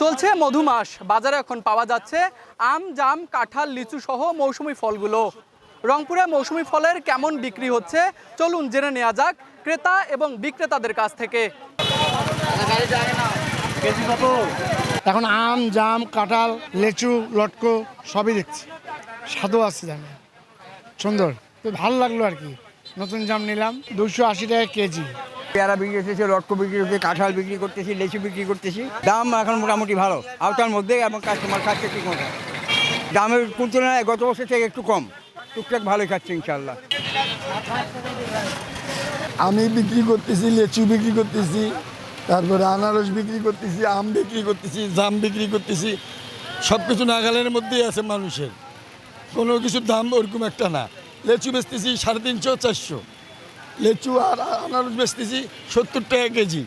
চলছে মধুমাস, বাজারে এখন পাওয়া যাচ্ছে আম, জাম, কাঁঠাল, লিচু সহ মৌসুমী ফলগুলো। রংপুরে মৌসুমী ফলের কেমন বিক্রি হচ্ছে চলুন জেনে নেওয়া যাক ক্রেতা এবং বিক্রেতাদের কাছ থেকে। এখন আম, জাম, কাঁঠাল, লেচু, লটকো সবই দেখছি, স্বাদও আছে জানি, সুন্দর, তো ভালো লাগলো আর কি। নতুন জাম নিলাম 280 টাকা কেজি। পেয়ারা বিক্রি করতেছি, লটকো বিক্রি করতেছি, কাঁঠাল বিক্রি করতেছি, লেচু বিক্রি করতেছি। দাম এখন মোটামুটি ভালো, আওতার মধ্যে, এবং কাস্টমার খাচ্ছে ঠিক মতো। দামের তুলনায় গত বছর থেকে একটু কম, টুকটাক ভালোই খাচ্ছে ইনশাল্লাহ। আমি বিক্রি করতেছি, লেচু বিক্রি করতেছি, তারপরে আনারস বিক্রি করতেছি, আম বিক্রি করতেছি, জাম বিক্রি করতেছি। সব কিছু নাগালের মধ্যেই আছে মানুষের, কোনো কিছুর দাম ওরকম একটা না। লেচু বেচতেছি 350 400, লেচু আর আনারস বেচতেছি 70 টাকা কেজি,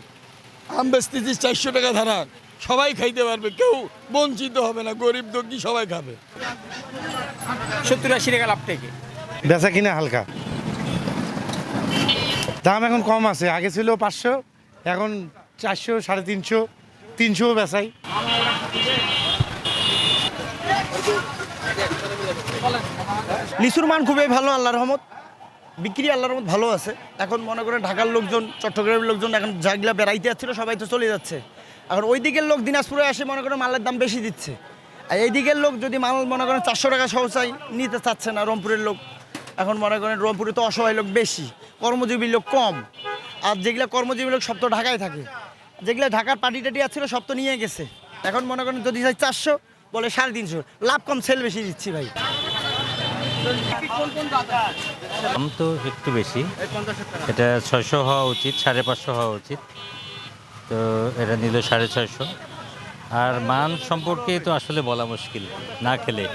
আম বেচতেছি 400 টাকা ধারা। সবাই খাইতে পারবে, কেউ বঞ্চিত হবে না, গরিব দুঃখী সবাই খাবে। 70-80 টাকা লাভ থেকে বেচা কিনা হালকা, দাম এখন কম আছে। আগে ছিল 500, এখন 400, 350, 300 বেচাই। লিচুর মান খুবই ভালো, আল্লাহর রহমত। বিক্রি আল্লাহর রহমত ভালো আছে। এখন মনে করেন ঢাকার লোকজন, চট্টগ্রামের লোকজন এখন যেগুলা বেড়াইতে যাচ্ছিল সবাই তো চলে যাচ্ছে। এখন ওই দিকের লোক দিনাজপুরে এসে মনে করেন মালের দাম বেশি দিচ্ছে, আর এই দিকের লোক যদি মাল মনে করেন 400 টাকা সহ চাই, নিতে চাচ্ছে না রংপুরের লোক। এখন মনে করেন রংপুরে তো অসহায় লোক বেশি, কর্মজীবী লোক কম, আর যেগুলা কর্মজীবী লোক সব তো ঢাকায় থাকে। যেগুলা ঢাকার পার্টি টাটি আসছিল সব তো নিয়ে গেছে। এখন মনে করেন যদি চাই 400, বলে 350, লাভ কম, সেল বেশি দিচ্ছি ভাই। দাম তো একটু বেশি, এটা 600 হওয়া উচিত, 550 হওয়া উচিত, তো এটা নিল 650। আর মান সম্পর্কে তো আসলে বলা মুশকিল না খেলে।